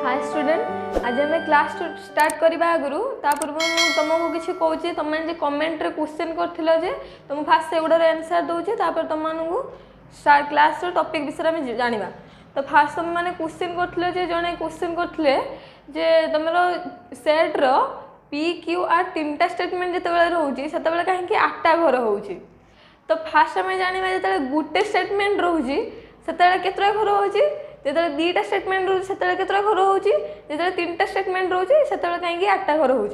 Hi student, आज आम class start करने आगु पूर्व तुमको किसी कहे तुम कमेंट क्वेश्चन कर तुम फास्ट से गुड़ार आंसर दूचे तुमको स्टार्ट क्लास टॉपिक विषय में जाना। तो फास्ट तुम मैंने क्वेश्चन करते जड़े क्वेश्चन करते तुम सेट्र पी क्यू आर तीन स्टेटमेंट जिते रोचे से कहीं 8टा घर हो। तो फास्ट आम जाना जो गोटे स्टेटमेंट रोचे से केतटा घर हो, जो 2टा स्टेटमेंट रोचे से केतटा घर हो, जो 3टा स्टेटमेंट रोचे से कहीं 8टा घर हो।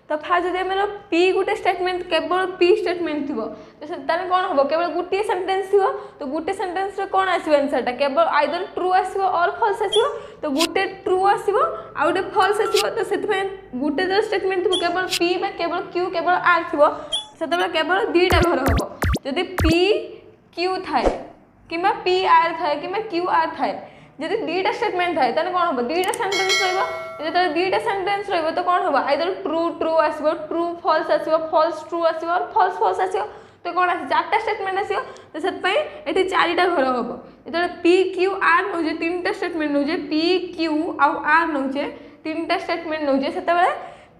तो फास्ट जब आम पी गोटे स्टेटमेंट केवल पी स्टेटमेंट थी तो कौन हम केवल गोटे सेंटेंस थी। तो गोटे सेंटेंस कौन आसो आंसरटा केवल आइदर ट्रू आसो और फॉल्स आसो। तो गोटे ट्रू आसो आ गोटे फॉल्स आसो। तो से गोटे जो स्टेटमेंट थी केवल पी केवल क्यू केवल आर थी से केवल 2टा घर हम। जदि पी क्यू थाए कि पी आर थाए कि क्यू आर थाए, जब 2टा स्टेटमेंट थाए तो कौन हम 2टा सेंटेंस जो 2टा सेंटेंस तो कौन हम आइदर ट्रू ट्रू आसो, ट्रू फॉल्स आसो, फॉल्स ट्रू आसो और फॉल्स फॉल्स आसो। तो कौन आस 4टा स्टेटमेंट आसो। तो से 4टा घर हम जो पी क्यू आर नौचे 3टा स्टेटमेंट नौचे पी क्यू आर नौचे 3टा स्टेटमेंट नौचे से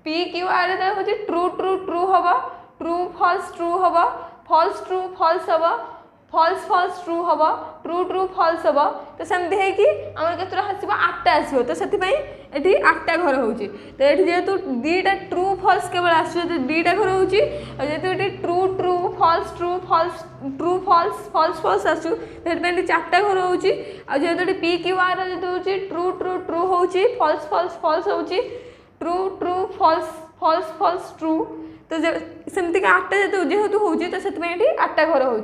पी क्यू आर हूँ ट्रू ट्रू ट्रू हम, ट्रू हम, फॉल्स ट्रू फॉल्स हम, फॉल्स फॉल्स ट्रू हम, ट्रू ट्रू फॉल्स हम। तो सेमती है कि आम के 8टा आसो। तो से 8टा घर हो। तो ये जेहेतु 2टा ट्रू फॉल्स केवल आस 2टा घर हो, जेहेतु true true false true false true false false false आसू तो 4टा घर हो। जेहेतु पी क्यू आर जो ट्रू ट्रू ट्रू हो, फॉल्स फॉल्स फॉल्स हो, true true false false false true. तो सेमती 8टा जेहेतु हो तो से 8टा घर हो।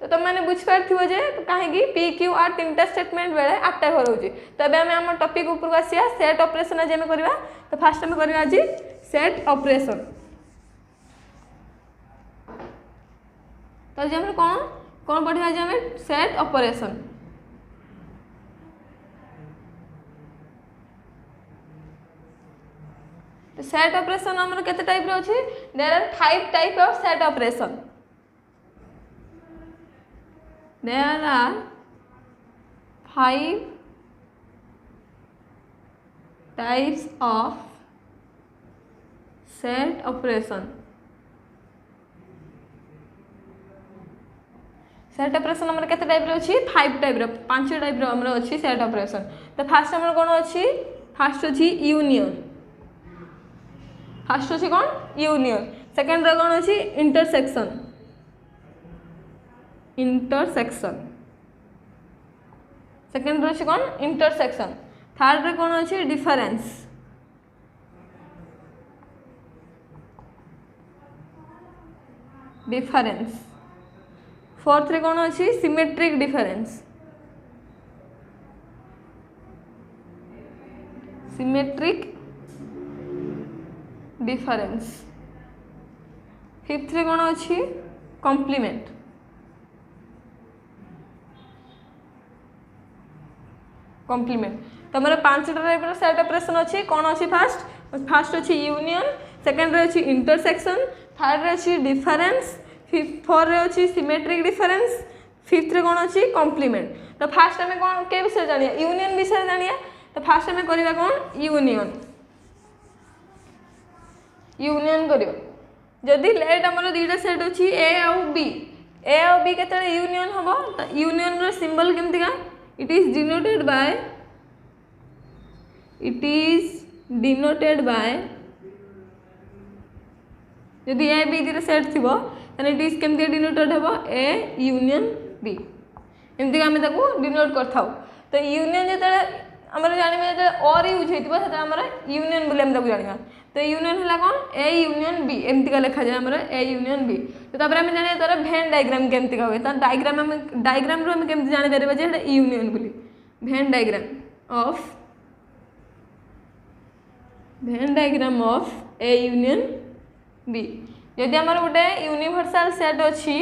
तो तुम मैंने बुझीपार कहीं पी क्यू आर 3टा स्टेटमेंट बेले 8टा घर हो। तो अभी आम टॉपिक उपरको आसिया सेट ऑपरेशन आज आम करवा। तो फास्ट आम करवा आज सेट ऑपरेशन। तो आज आम कौन कौन पढ़ा आज आम सेट ऑपरेशन। तो सेट ऑपरेशन आमर केते टाइप रे अछि, there are 5 type of set operation. There are 5 types of set operation. Set operation हमर केते टाइप रे अछि 5 टाइप रे 5 टाइप रे हमर अछि सेट ऑपरेशन। तो फास्ट हमर कोन अछि, फास्ट अछि यूनियन, फास्ट अछि कोन यूनियन। सेकंड रे कोन अछि इंटरसेक्शन, इंटरसेक्शन सेकंड रे कौन इंटरसेक्शन। थर्ड रे कौन अच्छी डिफरेंस, डिफरेंस। फोर्थ रे कौन अच्छी symmetric difference, symmetric difference. Fifth रे कौन अच्छी कॉम्प्लीमेंट, कॉम्प्लीमेंट। तो हमारे 5टा टाइप सेट ऑपरेशन अच्छी कौन अच्छी फास्ट फास्ट अच्छी यूनियन, सेकंड रे अच्छी इंटरसेक्शन, थर्ड रे अच्छी डिफरेंस, फोर्थ रे अच्छी सिमेट्रिक डिफरेंस, फिफ्थ रे कौन अच्छी कॉम्प्लीमेंट। तो फास्ट आम कौन के विषय जानिया यूनियन विषय जानिया। तो फास्ट आम करवा कौन यूनियन, यूनियन करियो। जदि लेट आमर 2टा सेट अच्छी ए आउ बी, ए आउ बी केते यूनियन हम। तो यूनियन रो सिंबल केमती का, it is denoted by जदि ए बी दी सेट थी इट इज केमती डिनोटेड हम ए यूनियन बी एमती आम डिनोट कर था। तो यूनियन जो आम जाना जो और यूज होता है यूनियन बोली आम जाना। तो यूनियन है कौन ए यूनियन बी एमती का लिखा जाए आम ए यूनियन बी। तो आम जाना तार भेन डायग्राम केमती का हुए, डायग्राम रू आम केमती जापर जे यूनियन बोली। Venn diagram of A union B. जदि आमर गोटे यूनिवर्सल सेट अच्छी,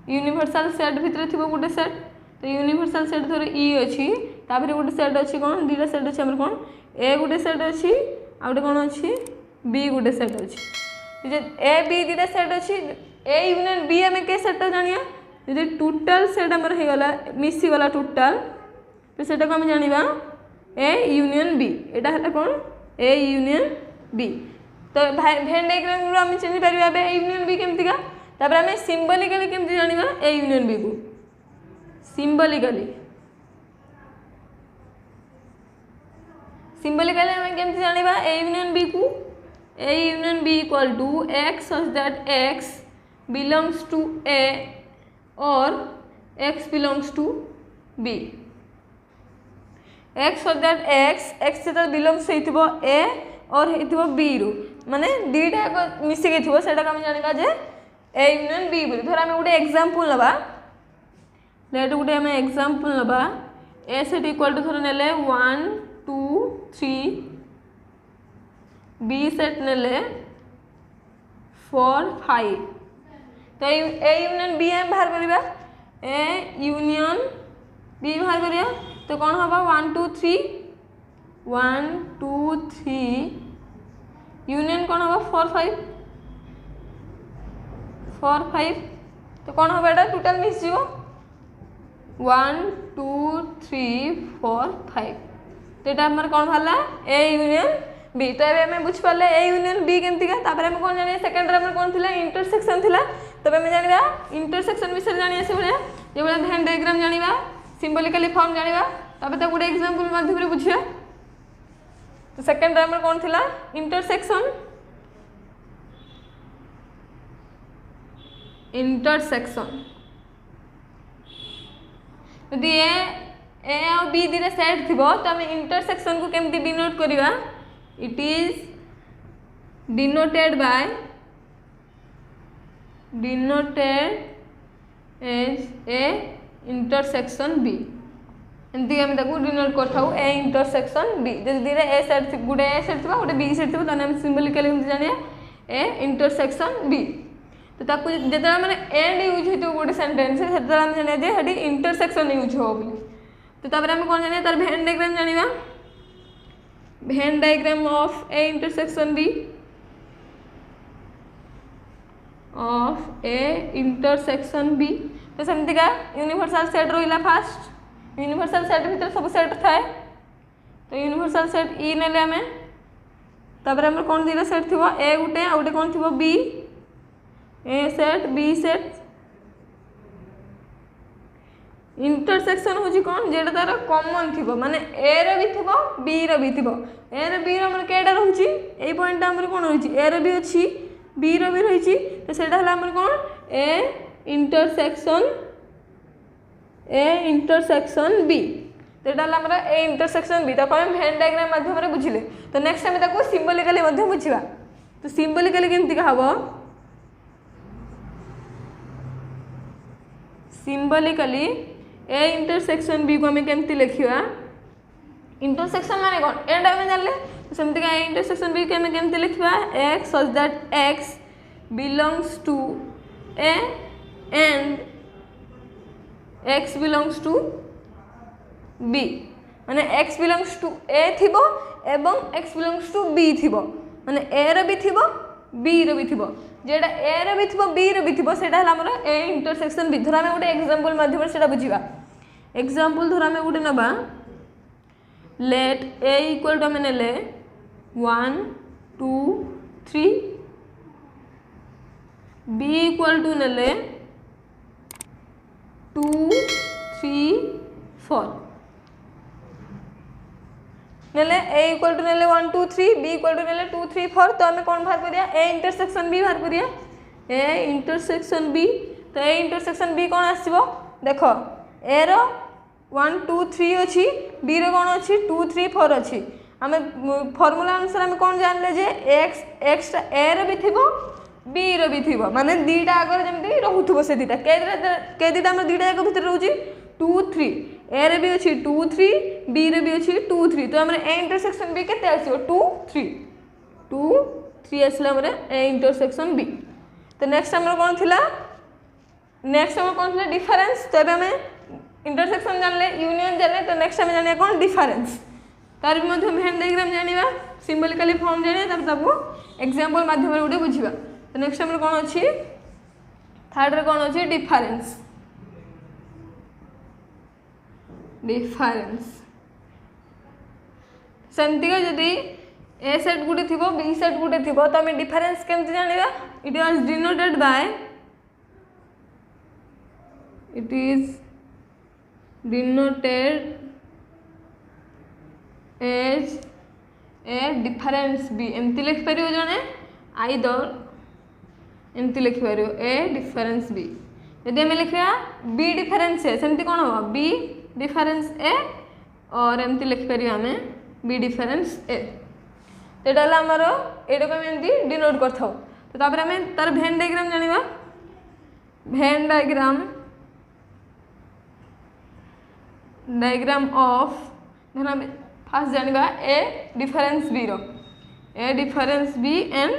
यूनिवर्सल सेट भितर थी गोटे सेट। तो यूनिवर्सल सेट धर ई अच्छी तापर गोटे सेट अच्छी कौन 2टा सेट अच्छी आमर कौन ए गोटे सेट अच्छी आ गोटे कौन अच्छी बी गोटे सेट अच्छी। ए बी 2टा सेट अच्छी ए यूनियन बी आम के सेट जानिया जो टोटाल सेट आमर हो गला मिसीगला टोटाल तो सेटा को आम जाना ए यूनियन बी एटा है कौन ए यूनियन बी तो भेन डायग्राम आम चिन्ह पार ए यूनियन बी केमतिका तापर आम सिम्बलिकली केमती जाना ए यूनियन बी को सिम्बलिकली सिम्बलिकली आम केमती जाना ए यूनियन बी को A union B equal to X such that x belongs to A और X belongs to B X such that X से बिलोंग्स हो ए और हो बी रु माने दीटा मिसिक थो से जाना जे ए यूनियन बी बोली धर आम गोटे एग्जांपल नवा लेट गोटे आम एग्जांपल नवा ए सेट इक्वल टू धर नेले 1 2 3 बी सेट नेले 4 5 तो ए यूनियन बी एम बाहर करवा ए यूनियन बी बाहर करिया तो कौन हम 1 2 3 1 2 3 यूनियन कौन हम 4 5 4 5 तो कौन हम एटा टोटल मिस जीवो 1 2 3 4 5 तो ये आम कौन बाहर ए यूनियन बी तो ये आम बुझिपारे ए यूनियन बी केमतिका तापर आम कौन जाना सेकेंड आम कौन थिला इंटरसेक्शन थिला तब आम जाना इंटरसेक्शन विषय जाना से भाया जो भाया भेन डायग्राम जाना सिम्बलिकली फॉर्म जाना तब गोटे एग्जांपल माध्यम बुझा तो सेकेंड आम कौन थिला इंटरसेक्शन यदि ए और बी दी सेट थी तो आम इंटरसेक्शन को केमती डिनोट करवा it is denoted as A intersection B एमती आम डिनोट कर ए इंटरसेक्शन बी जब दी ए सेट गोटे ए सेट थी गोटे बी सेट थी तो सिम्बलिकली जाना ए इंटरसेक्शन बी तो ताकू जो मैंने एंड यूज हो गोटे सेंटेंस से जाना इंटरसेक्शन यूज हो तो तापर आम कौन जाना तार भेन डायग्राम जाना Venn diagram of A intersection B of A intersection B तो सेमतिका यूनिवर्सल सेट रहा फास्ट यूनिवर्सल सेट भीतर सब सेट थाए तो यूनिवर्सल सेट ई नेले आम तापर आम कौन दिला सेट थी ए गोटे आ गोटे कौन थी बी ए सेट बी सेट इंटरसेक्शन हूँ कौन जेटा तार कॉमन थी माने ए री थी बी री थी ए री रहा कईटा रोचे यही पॉइंट आम कौन रही ए री अच्छी बी री रही तो सहीटा है कौन ए इंटरसेक्शन बी तो यहाँ ए इंटरसेक्शन बी तो आम भेन डायग्राम माध्यम बुझिले तो नेक्स्ट आम सिम्बलिकली बुझा तो सिम्बलिकली केमती हम सिम्बलिकली ए इंटरसेक्शन बी को आम केमती लिखा इंटरसेक्शन माने कौन एंड आम जानले तो सेमती ए इंटरसेक्शन बी को आम केमती लिखा x such that x belongs to A and x belongs to B माने एक्स बिलोंग्स टू ए थिबो एवं एक्स बिलोंग्स टू बी थिबो माने ए रो भी थिबो बी रो भी थिबो जेटा ए रो भी थिबो बी रो भी थिबो सेटा हला हमर ए इंटरसेक्शन बी धर आमे गोटे एग्जांपल माध्यम सेटा बुझिबा एग्जांपल धर आमे गोटे नबा लेट ए इक्वल टू आमे नेले 1 2 3 बी इक्वल टू नेले 2 3 4 नेले ए इक्वल टू नेले 1 2 3 बी इक्वल टू नेले 2 3 4 तो आम कौन बाहर करिया ए इंटरसेक्शन बी बाहर करिया ए इंटरसेक्शन बी तो ए इंटरसेक्शन बी कौन आसो देख ए रो 1 2 3 अच्छी बी रो कौन अच्छी 2 3 4 अच्छी आम फॉर्मूला अनुसार आम कौन जानले जे एक्स एक्स ए रो भी थिबो बी रो भी थिबो माने दीटा आगर जेमती रहउथबो से दीटा के दीटा हम दीटा एक भीतर रहउची 2 3 ए रे भी अच्छी 2 3 बी रे भी अच्छी 2 3 तो आम ए इंटरसेक्शन बी केते आसीबो 2 3 आसला हमरे ए इंटरसेक्शन बी तो नेक्स्ट हमर कोन थिला नेक्स्ट हमर कोन थिला डिफरेंस तो अब हमें इंटरसेक्शन जानले यूनियन जानले तो नेक्स्ट हमें जानिया कोन डिफरेंस तार भी मध्य भेन डायग्राम जानिबा सिंबलिकली फॉर्म जानिया तब ताबो एग्जांपल माध्यम रे उडे बुझिबा तो नेक्स्ट हमर कोन अछि थर्ड रे कोन अछि डिफरेंस डिफरेंस सेमती जदि ए सेट गुटे थी बी सेट गुटे थी तो आम डिफरेन्स केमती जाना it was denoted by it is denoted as A difference B एमती लिखिपर जड़े आइदर एमती लिखिपर ए डिफरेन्स बी यदि आम लिखा बी डिफरेन्स ए सेमती कौन हम बी डिफरेन्स ए और एमती लिखिपर आम बी डिफरेन्स ए तो यहाँ आमर ये एमती डिनोट कर तो तापर आम तार भेन डायग्राम जाना भेन डायग्राम ऑफ धर फास्ट जाना A difference B A difference B and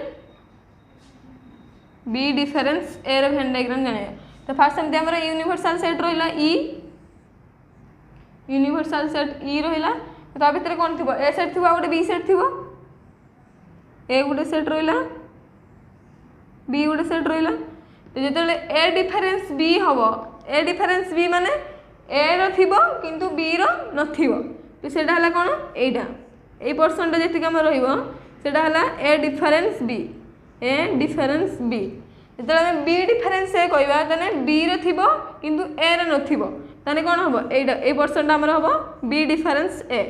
B difference A Venn diagram जाना तो फास्ट एमती आम यूनिवर्सल सेट रहा ई यूनिवर्सल सेट ई रहा तो भितर कौन थी ए सेट थी गोटे बी सेट थी ए गोटे सेट रहा बी गोटे सेट रहा तो जो ए डिफरेन्स बी हम ए डिफरेन्स बी माने ए रो किंतु बी रो नथिबो तो सेटा हला कौन एटा ए पर्सन जी आम रहा ए डिफरेन्स बी जो आम बी डिफरेन्स ए कहवा बी रो किंतु ए रो नथिबो ताने कौन हम ए पर्सन आमर हम बी डिफरेन्स ए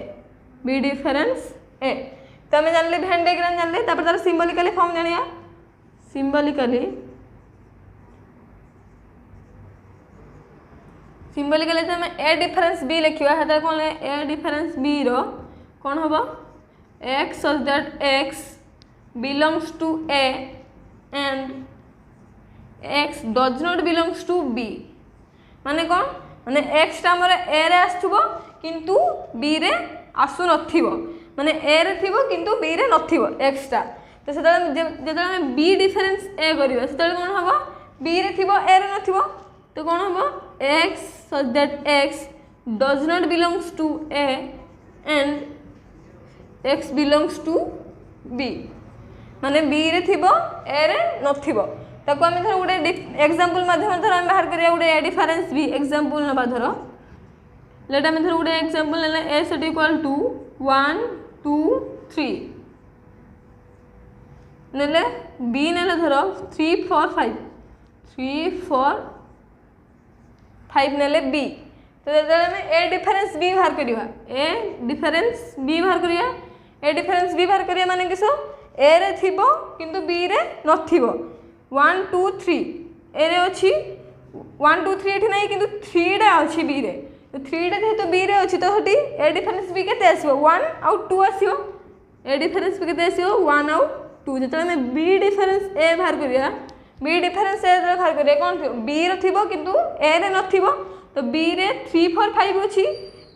तो आम जानले भेन डायग्राम जानले तार सिम्बोलिकली फॉर्म जानिया सिम्बोलिकली जो आम ए डिफरेन्स बी लिखा है कौन ए डिफरेन्स बी रो कौन हम x such that x belongs to A and x does not belongs to B माने कौन माने एक्स टा हमर ए रे आसुबो किंतु बी रे आसु नथिबो माने ए रे थिबो किंतु बी रे नथिबो एक्स टा तो जेतले हम बी डिफरेन्स ए करियो सेतले कौन हबो बी रे थिबो ए रे नथिबो तो कौन हबो x such that x does not belongs to A and x belongs to B माने बी रे थिबो ए रे नथिबो ताको आम धर गोटे एग्जांपल माध्यम धर आम बाहर करिया गोटे ए डिफरेन्स बी एग्जांपल नबा धर लेट आम धर गोटे एग्जांपल नेले ए सेट इक्वल टू 1 2 3 नेले बी नेले धर 3 4 5 3 4 5 नेले बी तो आम ए डिफरेन्स बी बाहर करिया ए डिफरेन्स बी बाहर करिया ए डिफरेन्स बी बाहर करिया माने किसो ए रे थिबो किंतु बी रे नथिबो 1 2 3 ए रे अछि 1 2 3 एठी नै किंतु 3 टा अछि बी रे तो 3 टा जेहेतु बी रे अछि तो हटी ए डिफरेन्स बी केते आसीबो 1 आउ 2 आसीबो ए डिफरेन्स बी केते आसीबो 1 आउ 2 जेतले हम बी डिफरेन्स ए बाहर करिया बी डिफरेन्स ए बाहर करिया कोन थिबो बी रे थिबो किंतु ए रे नथिबो तो बी रे 3 4 5 अछि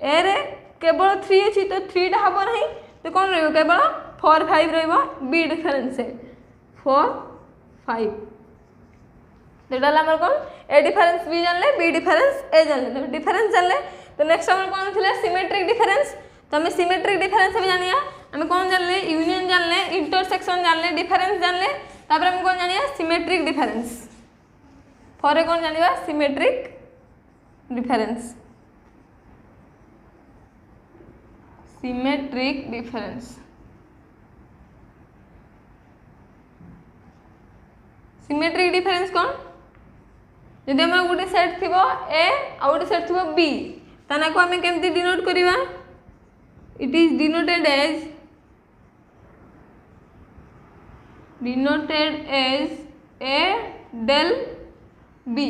ए रे केवल 3 अछि तो 3 टा हबो नहीं तो कौन रहिबो केवल 4 5 रहिबो बी डिफरेन्स ए 4 5 तो आमर कौन ए डिफरेन्स बी जानले बी डिफरेन्स ए जानले तो डिफरेन्स जानले तो नेक्स्ट आमर कौन थिले सिमेट्रिक डिफरेन्स तो आम सिमेट्रिक डिफरेन्स भी जानिया आम कौन जानले यूनियन जानले इंटरसेक्शन जानले डिफरेन्स जानले तापर आम कौन जानिया सिमेट्रिक डिफरेन्स फॉर कौन जानिबा symmetric difference symmetric difference symmetric difference कौन जदि आम गोटे सेट थी ए आ गोटे सेट थी बी ताना को आम केमती डिनोट करिबा it is denoted as A del B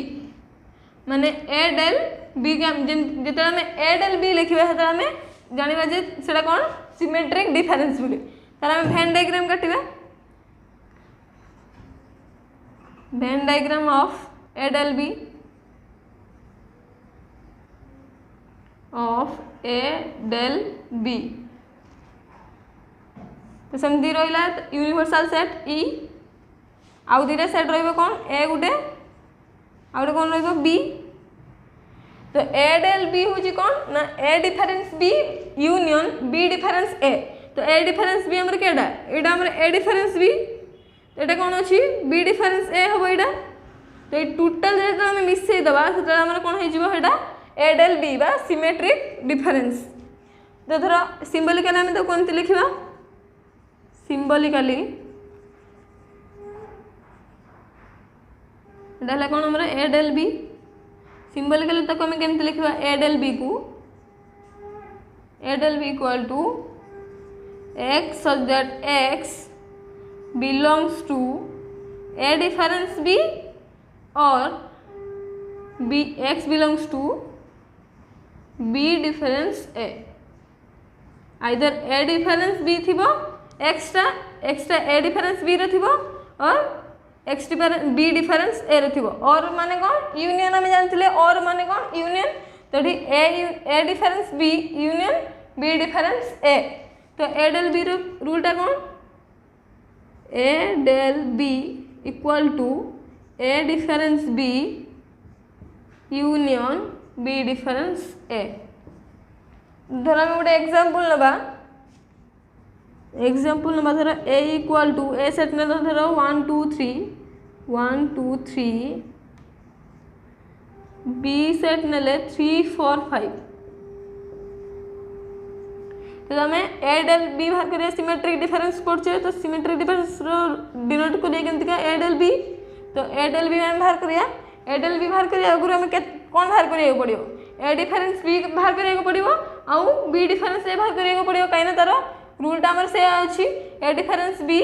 माने ए डेल बी जिते आम ए डेल बी लिखा से आम जाना जे सेटा कौन सिमेट्रिक डिफरेन्स बोली तार आम भेन डायग्राम काटिबा Venn diagram of A del B of A del B तो सेमती रहा यूनिवर्सल सेट ई आउ दुटा सेट रहा ए गोटे आउ कौन रही तो ए डेल बी हूँ कौन ना A difference B union B difference A तो ए डिफरेन्स बी आमर केटा यहाँ आम ए डिफरेन्स बी ये कौन अच्छी बी डिफरेन्स ए हम यहाँ तो ये टोटाल जो आम मिसई दबा से कौन हो ए डेल बी बा सिमेट्रिक डिफरेन्स तो धर सिंबलिकाली आम तो कौन लिखा सिंबलिकाली कौन आम ए डेल बी सिंबलिकाली तक आम केमती लिखा ए डेल बी को A del B equal to x such that x belongs to a difference b or b x belongs to b difference a either a difference b थिबो extra a difference b रे थिबो और x difference b difference a रे थिबो और माने कौन union आम जानथिले और माने कौन यूनियन तो a difference b union b difference a तो ए डेल बी रूलटा कौन A del B equal to A difference B union B difference A धर आम गोटे एग्जांपल नबा धर A equal to a set ने धर 1 2 3 बी सेट ने 3 4 5 तो आम ए डेल बी बाहर करिया सिमेट्रिक डिफरेंस पढ़े तो सिमेट्रिक डिफरेंस डिनोट करिया केमती का ए डेल बी तो ए डेल बी आम बाहर करिया ए डेल बी बाहर करिया आगु आम कौन बाहर करिया पड़ो ए डिफरेंस बी बाहर करिया पड़ो आउ बी डिफरेंस ए बाहर करिया पड़ो कहीं तार रूलटा आमर से अच्छी A difference B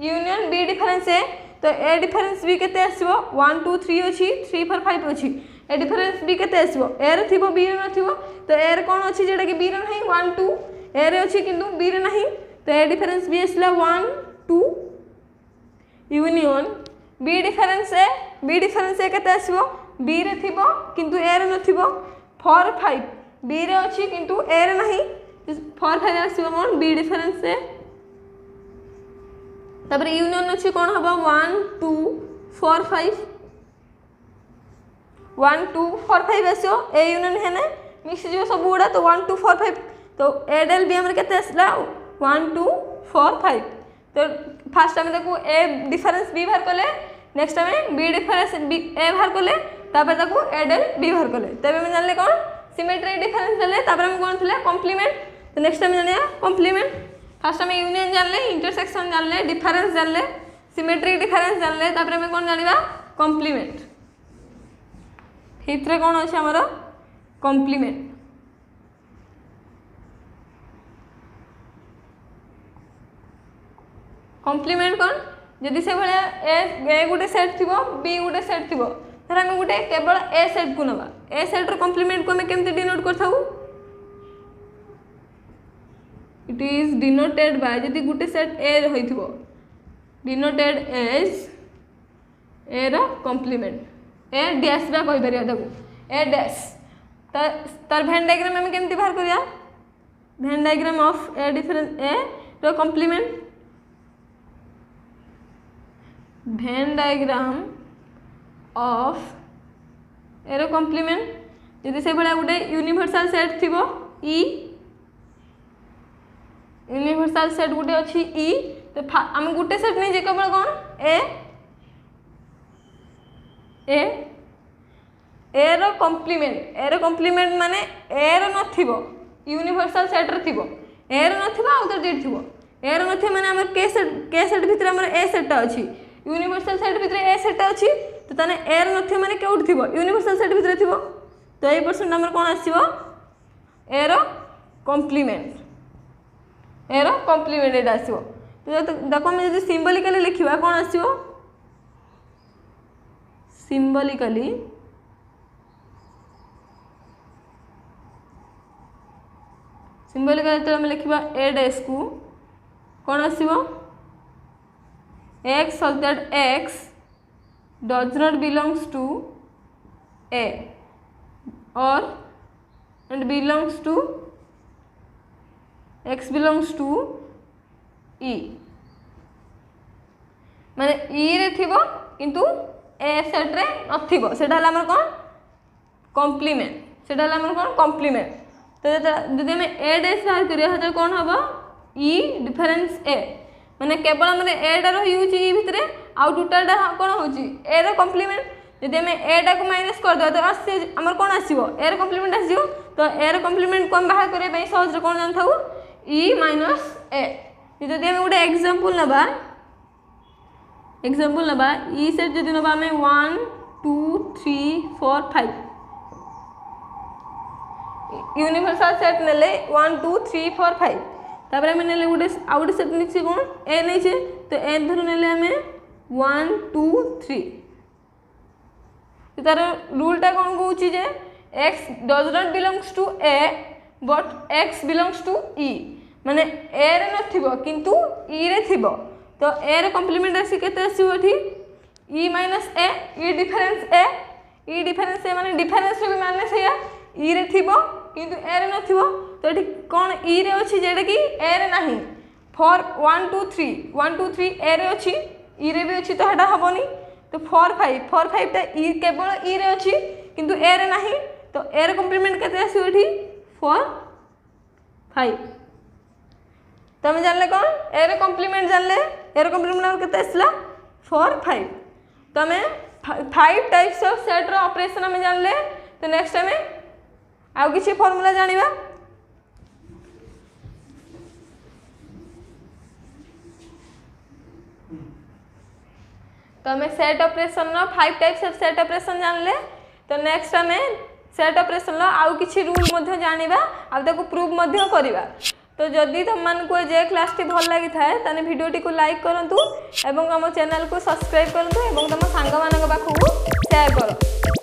union B difference A तो ए डिफरेंस बी केते आसीबो 1 2 3 अच्छी 3 4 5 अच्छी ए डिफरेंस बी केते आसीबो ए रे थिबो बी रे नथिबो तो ए रे कोन अच्छी जेटा कि बी रे नहीं 1 2 ए रे अच्छी किंतु बी रे नहीं तो ए डिफरेंस बी आसला 1 2 यूनियन बी डिफरेंस ए केते आसीबो बी रे थिबो किंतु ए रे नथिबो 4 5 बी रे अच्छी किंतु ए रे नहीं 4 5 आसीबो कोन बी डिफरेंस ए तब यूनियन अच्छी कौन हम 1 2 4 5 1 2 4 5 आसो ए यूनियन है मिक्स जो सब गुड़ा तो 1 2 4 5 तो ए डेल बी आमर केते आसला 1 2 4 5 तो फास्ट आम देखो ए डिफरेंस बी बाहर कले नेक्स्ट आम बी डिफरेंस बी ए बाहर कले तापर ताको ए डेल बी बाहर कले तबे हम जानले कौन सिमेट्रिक डिफरेंस देले तापर हम कौन थिले कॉम्प्लीमेंट तो नेक्स्ट टाइम जानिया कॉम्प्लीमेंट फास्ट आम यूनियन जानले इंटरसेक्शन जानले डिफरेंस जानले सिमेट्रिक डिफरेंस जानले तापर हम कौन जानिबा कॉम्प्लीमेंट हितरे कौन अच्छे आमर कॉम्प्लीमेंट कॉम्प्लीमेंट कौन जदि से भाया ए गोटे सेट थी बी गोटे सेट थी धर आम गोटे केवल ए सेट को नवा ए सेट्र कॉम्प्लीमेंट को आम केमती डिनोट कर इट इज डिनोटेड बाय जदि गोटे सेट ए होइथिबो डिनोटेड एज ए रो कॉम्प्लीमेंट ए डैश बा कहि परिया ताको ए डैश तार वेन डायग्राम आम केमती बाहर करिया Venn diagram of A difference A रो complement Venn diagram of A रो कॉम्प्लीमेंट जदि से भाया गोटे यूनिवर्सल सेट थिबो ई यूनिवर्सल सेट गोटे अच्छी ई तो आम गोटे सेट नहीं जे केवल कौन ए रो कॉम्प्लीमेंट माने ए रो नथिबो यूनिवर्सल सेट रे थिबो ए रो नथिबो आउ तो जेड थिबो ए रो नथिबो माने हमर के सेट भितर हमर ए सेट अछि यूनिवर्सल सेट भितर ए सेट अछि तो तने ए रो नथिबो माने केउठ थिबो यूनिवर्सल सेट भितर थिबो तो 8% हमर कोन आसीबो ए रो कॉम्प्लीमेंट एरो कॉम्प्लीमेंट एटा आसीबो तो देखो हम जदि सिंबलिकली लिखिबा कोन आसीबो सिंबलिकली तो हम लिखिबा ए डैश को कोन आसीबो x such that x does not belongs to a or and belongs to x belongs to e माने e रे थिबो किंतु a सेट रे नथिबो सेटा हला हमर कोन कॉम्प्लीमेंट सेटा हला हमर कोन कॉम्प्लीमेंट तो जदि हम a डैश बाहर करिया हता कोन हबो e डिफरेंस a माने केवल हमरे a डा रो यूज e भितरे आउ टोटल डा कोन होची a रो कॉम्प्लीमेंट जदि आम एटा को माइनस करदे तो आमर कौन आसो एर कम्प्लीमेंट आसो तो एर कम्प्लीमेंट को आम बाहर करने सहज कौन जान था ई माइनस ए जदि आम गोटे एग्जांपल नबा ई सेट जदि नबा आम 1 2 3 4 5 यूनिवर्सल सेट नेले 1 2 3 4 5 तापर आम नेले गोटे आउ गोटे सेट नहीं कौन ए नहीं तो ए धर नेले आम 1 2 3 तार रूलटा कौन कौच जे x does not belongs to A but x belongs to ई माने ए रे नथिबो किंतु ई रे थिबो तो ए रे कॉम्प्लीमेंट आसी केते आसीबो एठी ई माइनस ए ई डिफरेंस ए माने डिफरेंस भी माने सेया ई रे थिबो किंतु ए रे नथिबो तो एठी कोन ई रे अछि जेडा कि ए रे नाही फॉर 1 2 3 ए रे अछि ई रे भी अछि तो हटा हबोनी तो 4 5 टा ई केवल ई रे अछि किंतु ए रे नाही तो ए रे कॉम्प्लीमेंट केते आसी एठी 4 5 तमे जानले कोन ए रे कॉम्प्लीमेंट जानले ए रे कॉम्प्लीमेंट और केते आसला 4 5 तमे 5 टाइप्स ऑफ सेट रो ऑपरेशन हम जानले तो नेक्स्ट टाइम आउ किछि फार्मूला जानिबा तो हमें सेट ऑपरेशन नो 5 टाइप्स ऑफ सेट ऑपरेशन जानले तो नेक्स्ट हमें सेट ऑपरेशन लो आउ किछि रूल मध्ये जानिबा आ ताको प्रूव मध्ये करिबा तो जदि तुम मान को जे क्लास टी भल लागि थाए ताने वीडियो टी को लाइक करंतु एवं हम चैनल को सब्सक्राइब करंतु एवं तम सांग मानक पाखु शेयर करो।